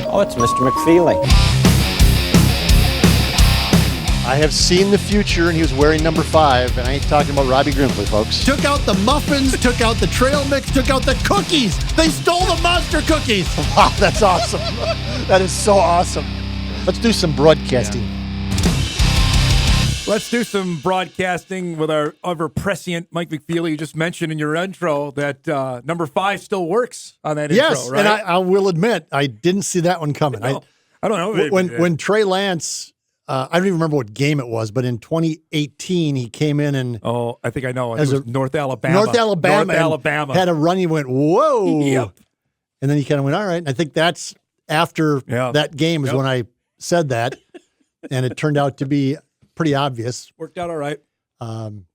Oh, it's Mr. McFeely. I have seen the future, and he was wearing number 5, and I ain't talking about Robbie Grimsley, folks. Took out the muffins, took out the trail mix, took out the cookies. They stole the monster cookies. Wow, that's awesome. That is so awesome. Let's do some broadcasting. Yeah. Let's do some broadcasting with our ever-prescient Mike McFeely. You just mentioned in your intro that number 5 still works on that intro, Yes, right? and I will admit, I didn't see that one coming. No, I don't know. When Trey Lance, I don't even remember what game it was, but in 2018, he came in and... Oh, I think I know. It was North Alabama. North Alabama. Had a run, he went, whoa. Yep. And then he kind of went, all right. And I think that's after that game is when I said that, and it turned out to be pretty obvious. Worked out all right.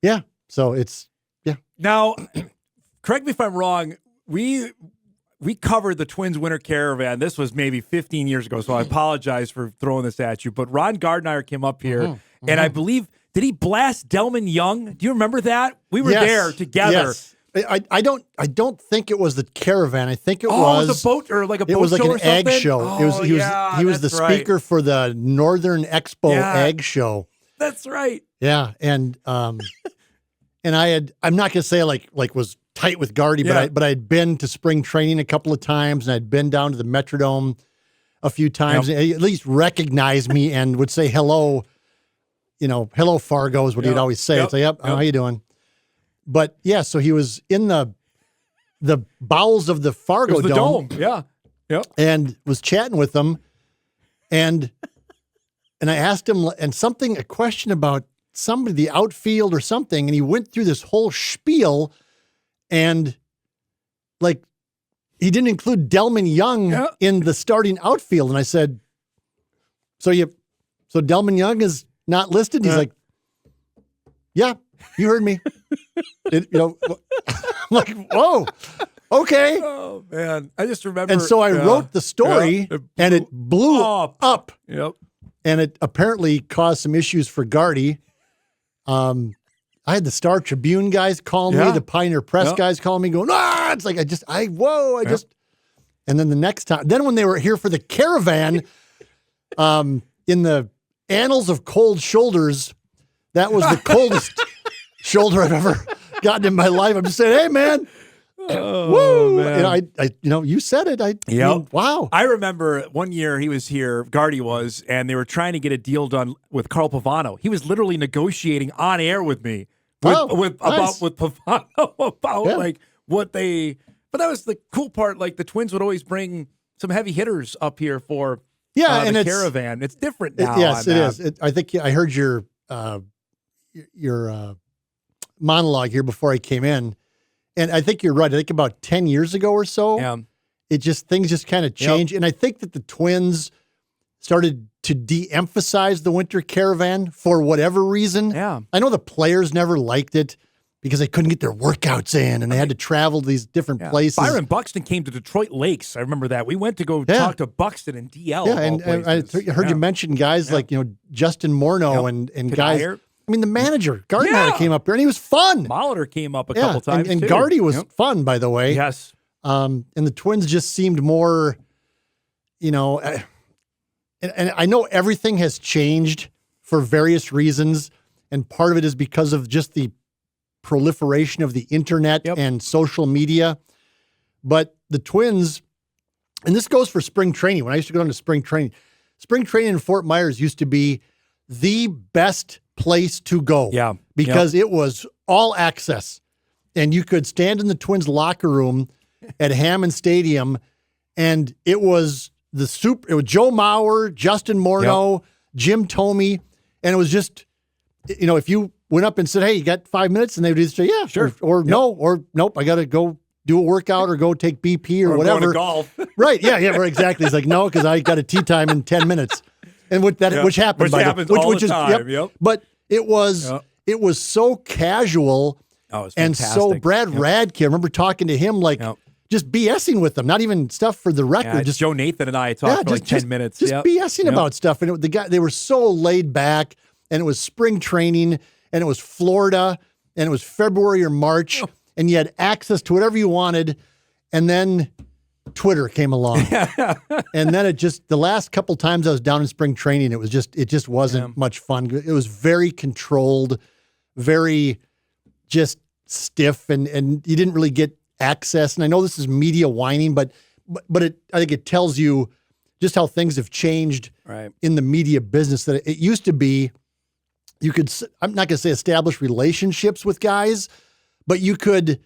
Yeah. So it's, Now, correct me if I'm wrong. We covered the Twins Winter Caravan. This was maybe 15 years ago, so I apologize for throwing this at you. But Ron Gardner came up here, and I believe, did he blast Delman Young? Do you remember that? We were there together. Yes. I don't think it was the Caravan. I think it was was a boat or like a boat it was like show an or something? ag show. Oh, He was the speaker for the Northern Expo Ag Show. That's right. Yeah, and I'm not going to say like was tight with Gardy, but I'd been to spring training a couple of times, and I'd been down to the Metrodome a few times, and he at least recognized me and would say hello. You know, hello Fargo is what he'd always say. It's like, how you doing? But yeah, so he was in the bowels of the Fargo Dome. Yeah. Yep. And was chatting with them, and I asked him a question about somebody, the outfield or something, and he went through this whole spiel, and like he didn't include Delman Young in the starting outfield, and I said, so Delman Young is not listed? He's like, yeah, you heard me. I'm like, whoa, okay. Oh man, I just remember. And so I wrote the story, and it blew up. Yep. And it apparently caused some issues for Gardy. I had the Star Tribune guys call me, the Pioneer Press guys calling me, going, it's like, and then the next time, then when they were here for the Caravan, in the annals of cold shoulders, that was the coldest shoulder I've ever gotten in my life. I'm just saying, hey man, woo! Man. And you said it. I mean, wow. I remember one year he was here, Gardy was, and they were trying to get a deal done with Carl Pavano. He was literally negotiating on air with me with Pavano about like what they. But that was the cool part. Like the Twins would always bring some heavy hitters up here for and the Caravan. It's different now. Yes, it is. I think I heard your monologue here before I came in. And I think you're right. I think about 10 years ago or so, things just kind of changed. And I think that the Twins started to de-emphasize the Winter Caravan for whatever reason. Yeah. I know the players never liked it because they couldn't get their workouts in and they had to travel to these different places. Byron Buxton came to Detroit Lakes. I remember that. We went to go talk to Buxton and DL. Yeah, and I heard you mention guys like, Justin Morneau and guys. I mean, the manager, Gardner, came up here, and he was fun. Molitor came up a couple times, and too. Gardy was fun, by the way. Yes. And the Twins just seemed more, and I know everything has changed for various reasons, and part of it is because of just the proliferation of the internet and social media. But the Twins, and this goes for spring training. When I used to go down to spring training in Fort Myers used to be the best place to go. Yeah. Because it was all access. And you could stand in the Twins locker room at Hammond Stadium, and it was it was Joe Mauer, Justin Morneau, Jim Thome, and it was just, if you went up and said, hey, you got 5 minutes? And they would either say, yeah, sure. Or no, or nope, I got to go do a workout or go take BP or whatever. Go to golf. Right, yeah, right, exactly. It's like, no, because I got a tee time in 10 minutes. And which happened, all the time. But it was so casual and so Brad Radke. I remember talking to him just BSing with them, not even stuff for the record. Yeah, just Joe Nathan and I talked for 10 minutes. Just BSing about stuff. And they were so laid back, and it was spring training, and it was Florida, and it was February or March, and you had access to whatever you wanted. And then Twitter came along. And then the last couple times I was down in spring training, it just wasn't much fun. It was very controlled, very just stiff, and you didn't really get access. And I know this is media whining, but I think it tells you just how things have changed in the media business. That it used to be, you could, I'm not going to say establish relationships with guys, but you could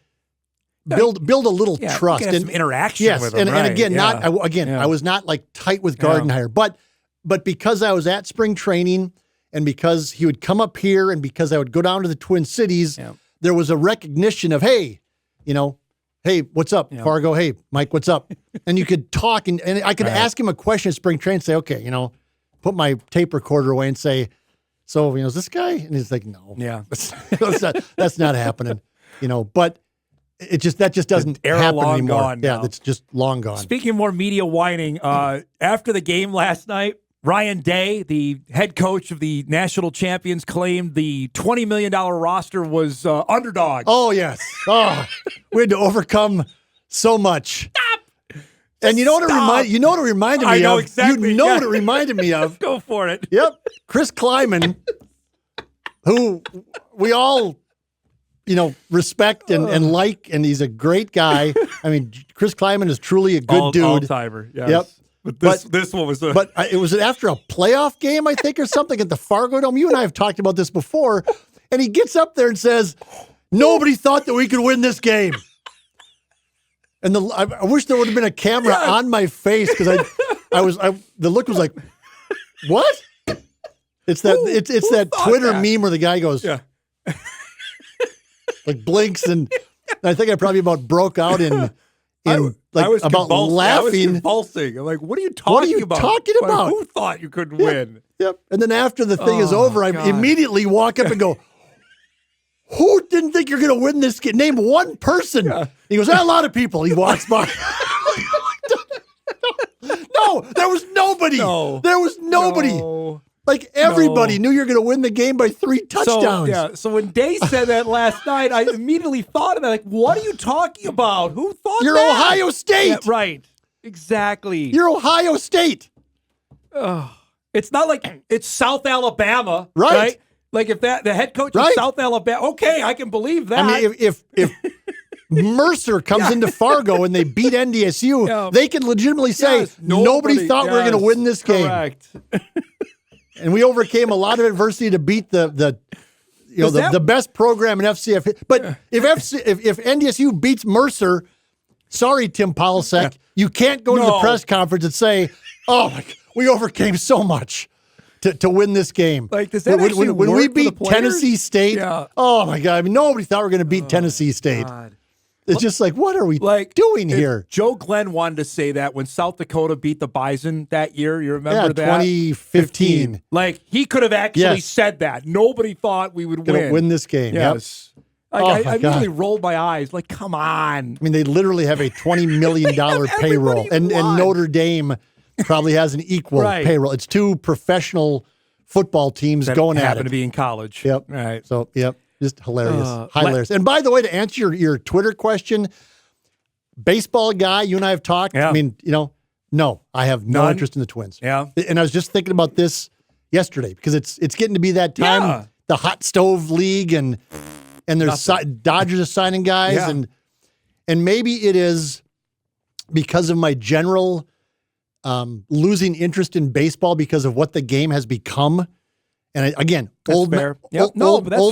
build a little trust and some interaction with them. And again, I was not like tight with Gardenhire, but because I was at spring training and because he would come up here and because I would go down to the Twin Cities, there was a recognition of, hey, hey, what's up, Fargo? Hey, Mike, what's up? And you could talk and I could ask him a question at spring training and say, okay, put my tape recorder away and say, so, is this guy? And he's like, no. Yeah. That's not happening. But that just doesn't happen anymore. Gone now. It's just long gone. Speaking of more media whining, after the game last night, Ryan Day, the head coach of the national champions, claimed the $20 million roster was underdogs. Oh, yes. Oh, we had to overcome so much. Stop! And you know what it reminded me of? I know exactly. You know what it reminded me of? Go for it. Yep. Chris Kleiman, who we all, respect and like, and he's a great guy. I mean, Chris Kleiman is truly a good dude. All-timer, yes. Yep. But this one was But it was after a playoff game, I think, or something at the Fargo Dome. You and I have talked about this before. And he gets up there and says, nobody thought that we could win this game. And I wish there would have been a camera on my face because the look was like, what? It's that Twitter meme where the guy goes, like blinks, and I think I probably about broke out in about laughing. I was convulsing. I'm like, what are you talking about? Who thought you couldn't win? Yep. And then after the thing is over, I immediately walk up and go, who didn't think you're going to win this game? Name one person. Yeah. He goes, a lot of people. He walks by. No, there was nobody. No. There was nobody. No. Like everybody knew you're going to win the game by 3 touchdowns. So when Day said that last night, I immediately thought of that. Like, what are you talking about? Who thought You're that? Ohio State. Yeah, right. Exactly. You're Ohio State. It's not like it's South Alabama. Right? Like if the head coach of South Alabama, okay, I can believe that. I mean, if Mercer comes into Fargo and they beat NDSU, they can legitimately say nobody thought we were going to win this game. Correct. And we overcame a lot of adversity to beat the best program in FCF. But if NDSU beats Mercer, sorry, Tim Polasek, you can't go to the press conference and say, "Oh, my God, we overcame so much to win this game." Like, does that actually when work we for the beat players? Tennessee State? Yeah. Oh my God! I mean, nobody thought we were going to beat Tennessee State. God. It's just like, what are we doing here? Joe Glenn wanted to say that when South Dakota beat the Bison that year. You remember that? 2015. Like, he could have actually said that. Nobody thought we would win this game. Yes. Yep. Like, I really rolled my eyes. Like, come on. I mean, they literally have a $20 million payroll. And Notre Dame probably has an equal payroll. It's 2 professional football teams that going at it. Happen to be in college. Yep. Right. So, yep. Just hilarious. Hilarious. And by the way, to answer your Twitter question, baseball guy, you and I have talked. Yeah. I mean, no, I have no interest in the Twins. Yeah. And I was just thinking about this yesterday because it's getting to be that time, the hot stove league, and there's Dodgers are signing guys, and maybe it is because of my general losing interest in baseball because of what the game has become. And again, that's old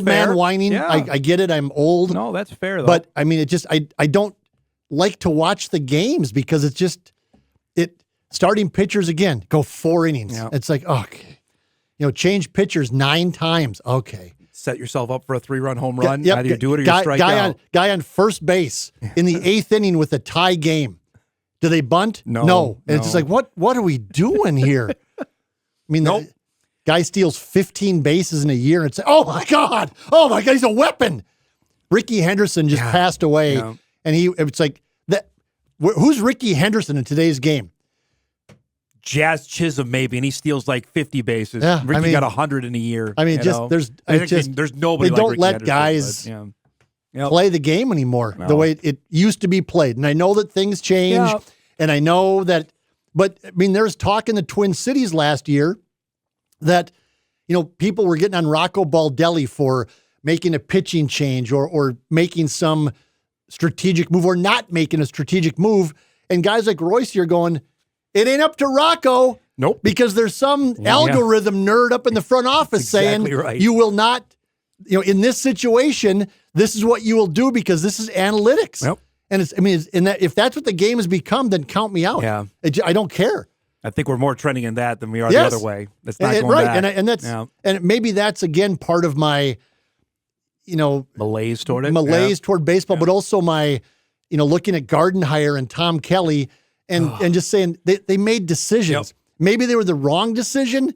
man whining. Yeah. I get it. I'm old. No, that's fair though. But I mean, it just I don't like to watch the games because it's just starting pitchers again go 4 innings. Yeah. It's like, okay, change pitchers 9 times. Okay, set yourself up for a 3-run home run. Yep. Either you do it or you strike out. Guy on first base in the 8th inning with a tie game. Do they bunt? No. And it's just like, what are we doing here? I mean, guy steals 15 bases in a year and say, oh my God, he's a weapon. Ricky Henderson just passed away. Yeah. And it's like, who's Ricky Henderson in today's game? Jazz Chisholm, maybe, and he steals like 50 bases. Yeah, Ricky got 100 in a year. I mean, there's nobody. They don't let guys play the game anymore the way it used to be played. And I know that things change. Yeah. And I know that, but I mean, there's talk in the Twin Cities last year that, people were getting on Rocco Baldelli for making a pitching change or making some strategic move or not making a strategic move. And guys like Royce are going, it ain't up to Rocco. Nope. Because there's some algorithm nerd up in the front office saying you will not, in this situation, this is what you will do because this is analytics. Yep. And if that's what the game has become, then count me out. Yeah. I don't care. I think we're more trending in that than we are the other way. That's not going back. And maybe that's again part of my, malaise toward it. Toward baseball, but also my, looking at Gardenhire and Tom Kelly and just saying they made decisions. Yep. Maybe they were the wrong decision.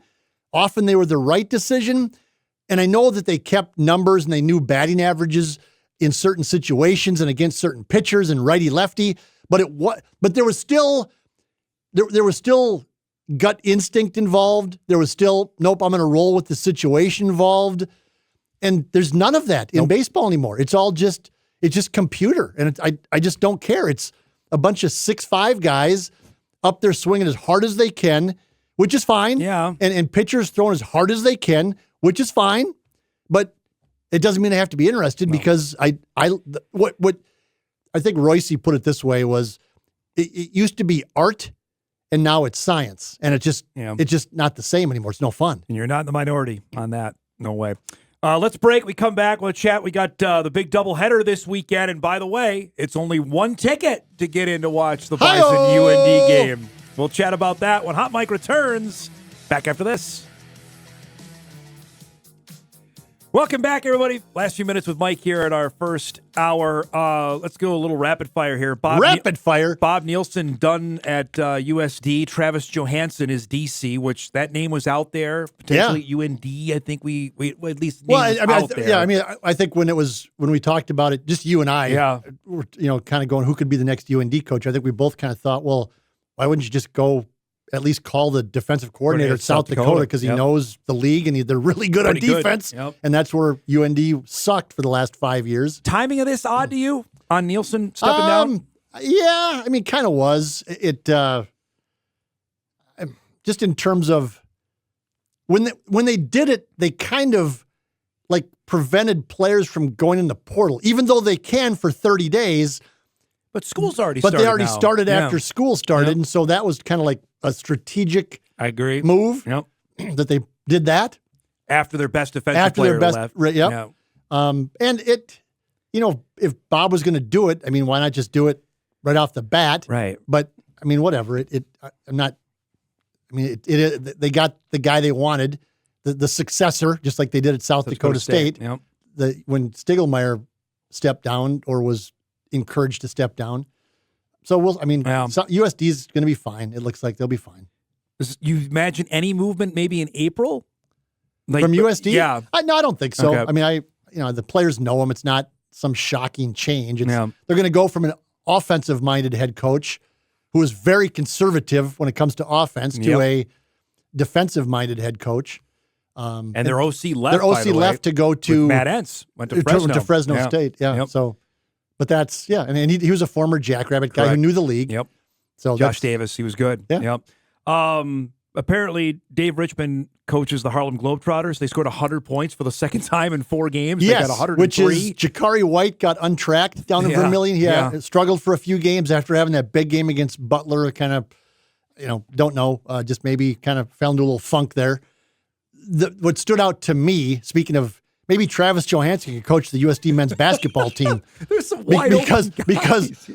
Often they were the right decision. And I know that they kept numbers and they knew batting averages in certain situations and against certain pitchers and righty lefty. But there was still gut instinct involved. There was still, nope, I'm going to roll with the situation involved. And there's none of that in baseball anymore. It's just computer. And I just don't care. It's a bunch of 6'5" guys up there swinging as hard as they can, which is fine. Yeah. And pitchers throwing as hard as they can, which is fine. But it doesn't mean I have to be interested because what I think Royce put it this way was it used to be art and now it's science. And it's just not the same anymore. It's no fun. And you're not in the minority on that. No way. Let's break. We come back. We'll chat. We got the big doubleheader this weekend. And by the way, it's only one ticket to get in to watch the Bison UND game. We'll chat about that when Hot Mike returns. Back after this. Welcome back, everybody. Last few minutes with Mike here at our first hour. Let's go a little rapid fire here. Fire. Bob Nielsen done at USD. Travis Johansson is DC, which that name was out there. Potentially UND. I think we at least out there. Yeah, I think when we talked about it, just you and I, were kind of going, who could be the next UND coach? I think we both kind of thought, well, why wouldn't you just go? At least call the defensive coordinator at South Dakota because he knows the league and they're really good on defense. Yep. And that's where UND sucked for the last 5 years. Timing of this odd to you on Nielsen stepping down? Yeah, kind of was. It just in terms of when they did it, they kind of like prevented players from going in the portal, even though they can for 30 days. But school's already started. But they already started after school started, and so that was kind of like a strategic move that they did that. After their best defensive player left. Yep. And it, if Bob was going to do it, why not just do it right off the bat? Right. But, whatever. They got the guy they wanted, the successor, just like they did at South Dakota State. Yep. When Stiglmeyer stepped down or was encouraged to step down. So USD is going to be fine. It looks like they'll be fine. You imagine any movement maybe in April? From USD? Yeah. No, I don't think so. Okay. The players know him. It's not some shocking change. They're going to go from an offensive-minded head coach who is very conservative when it comes to offense to a defensive-minded head coach. And their OC left. Their OC left to go to Matt Entz went to Fresno. To Fresno State. Yeah. Yep. So, but that's and he was a former Jackrabbit guy who knew the league. Yep. So Josh Davis, he was good. Yeah. Yep. Apparently, Dave Richmond coaches the Harlem Globetrotters. They scored 100 points for the second time in 4 games. Yes, they got 103. Which is Jakari White got untracked down in Vermillion. He struggled for a few games after having that big game against Butler. Kind of, don't know, just maybe kind of fell into a little funk there. What stood out to me, speaking of maybe Travis Johansson could coach the USD men's basketball team. There's some wide open because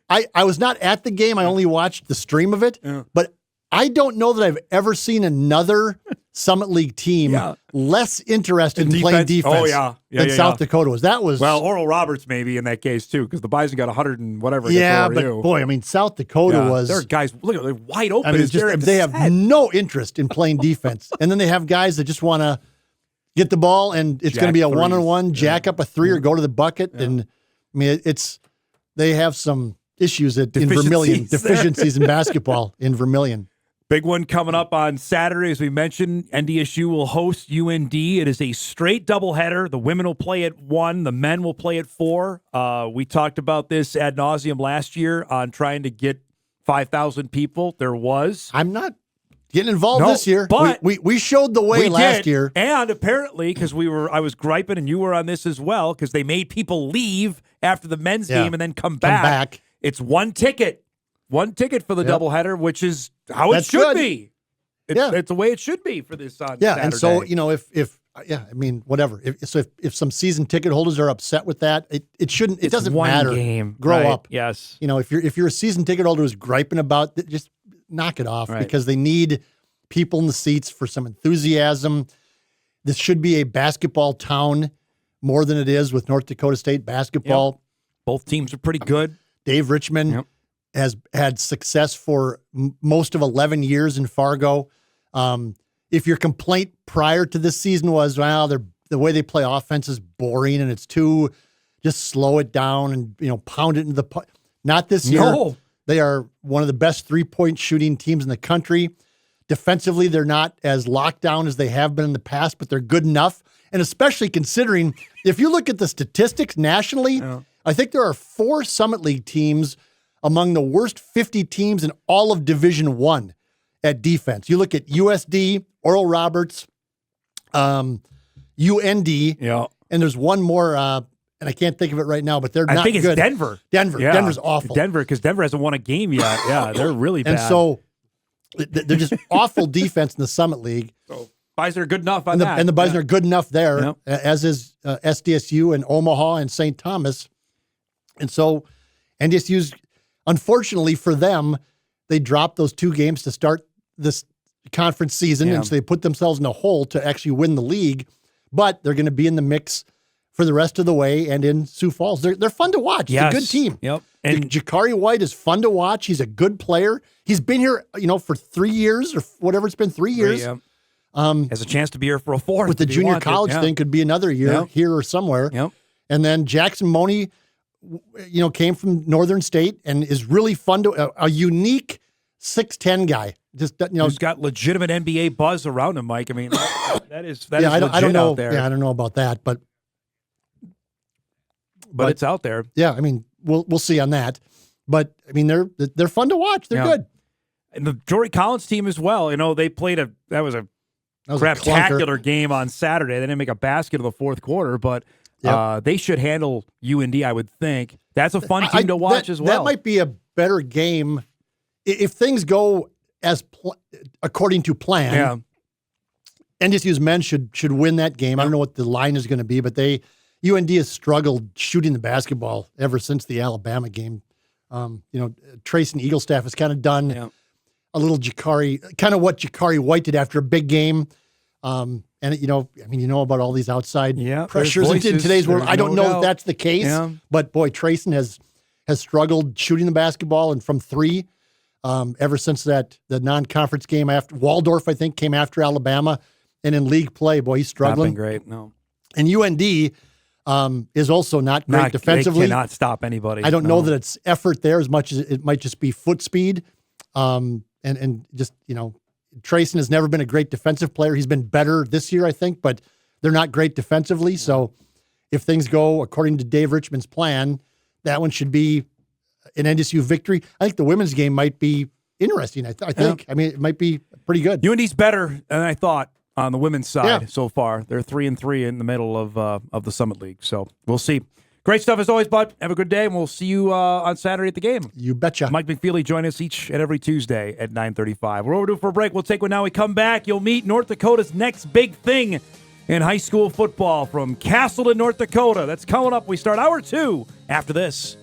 I was not at the game. I only watched the stream of it, but I don't know that I've ever seen another Summit League team less interested in playing defense than South Dakota was. Oral Roberts maybe in that case too, because the Bison got 100 and whatever. Yeah, but boy, South Dakota was. There are guys, look, they're wide open. They have no interest in playing defense, and then they have guys that just want to get the ball, and it's going to be a one-on-one, jack up a three or go to the bucket, and they have some issues in Vermillion, deficiencies in basketball in Vermillion. Big one coming up on Saturday, as we mentioned. NDSU will host UND. It is a straight doubleheader. The women will play at 1. The men will play at 4. We talked about this ad nauseum last year on trying to get 5,000 people. There was. I'm not getting involved this year. But we showed the way last year. And apparently, because I was griping and you were on this as well, because they made people leave after the men's game and then come back. It's one ticket for the doubleheader, which is how it should be. It's the way it should be for this on Saturday. And so, whatever. If some season ticket holders are upset with that, it shouldn't. It doesn't matter. Game. Grow up. Yes. If you're a season ticket holder who's griping about it, just knock it off because they need people in the seats for some enthusiasm. This should be a basketball town more than it is with North Dakota State basketball. Yep. Both teams are pretty good. Dave Richmond has had success for most of 11 years in Fargo. If your complaint prior to this season was, the way they play offense is boring and it's too, just slow it down and, pound it into not this year. No. They are one of the best 3-point shooting teams in the country. Defensively, they're not as locked down as they have been in the past, but they're good enough. And especially considering, if you look at the statistics nationally, I think there are 4 Summit League teams among the worst 50 teams in all of Division I at defense. You look at USD, Oral Roberts, UND, and there's one more, and I can't think of it right now, but they're not good. I think it's Denver. Yeah. Denver's awful. Because Denver hasn't won a game yet. Yeah, they're really bad. And so they're just awful defense in the Summit League. So Bison are good enough on that. And the Bison are good enough there, as is SDSU and Omaha and St. Thomas. And so NDSU's, unfortunately for them, they dropped those 2 games to start this conference season, and so they put themselves in a hole to actually win the league. But they're going to be in the mix for the rest of the way, and in Sioux Falls. They're fun to watch. It's a good team. Yep. And Jakari White is fun to watch. He's a good player. He's been here, for 3 years or whatever it's been, 3 years. Has a chance to be here for a 4th. With the junior college thing, could be another year here or somewhere. Yep. And then Jackson Money, came from Northern State and is really fun to a unique 6'10" guy. Just who's got legitimate NBA buzz around him, Mike. I mean, that is legit I don't know. Out there. Yeah, I don't know about that, but it's out there. Yeah, I mean, we'll see on that. But I mean, they're fun to watch. They're good. And the Jory Collins team as well. They played a craptacular game on Saturday. They didn't make a basket in the 4th quarter, but they should handle UND, I would think. That's a fun team to watch as well. That might be a better game if things go according to plan. Yeah. NDSU's men should win that game. I don't know what the line is going to be, but UND has struggled shooting the basketball ever since the Alabama game. Trace and Eaglestaff has kind of done a little kind of what Jakari White did after a big game. And about all these outside pressures in today's world. I don't know if that's the case, but boy, Trayson has struggled shooting the basketball and from 3 ever since the non-conference game after Waldorf, I think, came after Alabama, and in league play, boy, he's struggling. Not been great, no. And UND is also not great defensively. They cannot stop anybody. I don't know that it's effort there as much as it might just be foot speed. And just, Trayson has never been a great defensive player. He's been better this year, I think, but they're not great defensively. So if things go according to Dave Richmond's plan, that one should be an NDSU victory. I think the women's game might be interesting. I think. I mean, it might be pretty good. UND's better than I thought on the women's side so far. They're 3-3 in the middle of the Summit League. So we'll see. Great stuff as always, bud. Have a good day, and we'll see you on Saturday at the game. You betcha. Mike McFeely, join us each and every Tuesday at 9:35. We're overdue for a break. We'll take one now. We come back. You'll meet North Dakota's next big thing in high school football from Castleton, North Dakota. That's coming up. We start hour 2 after this.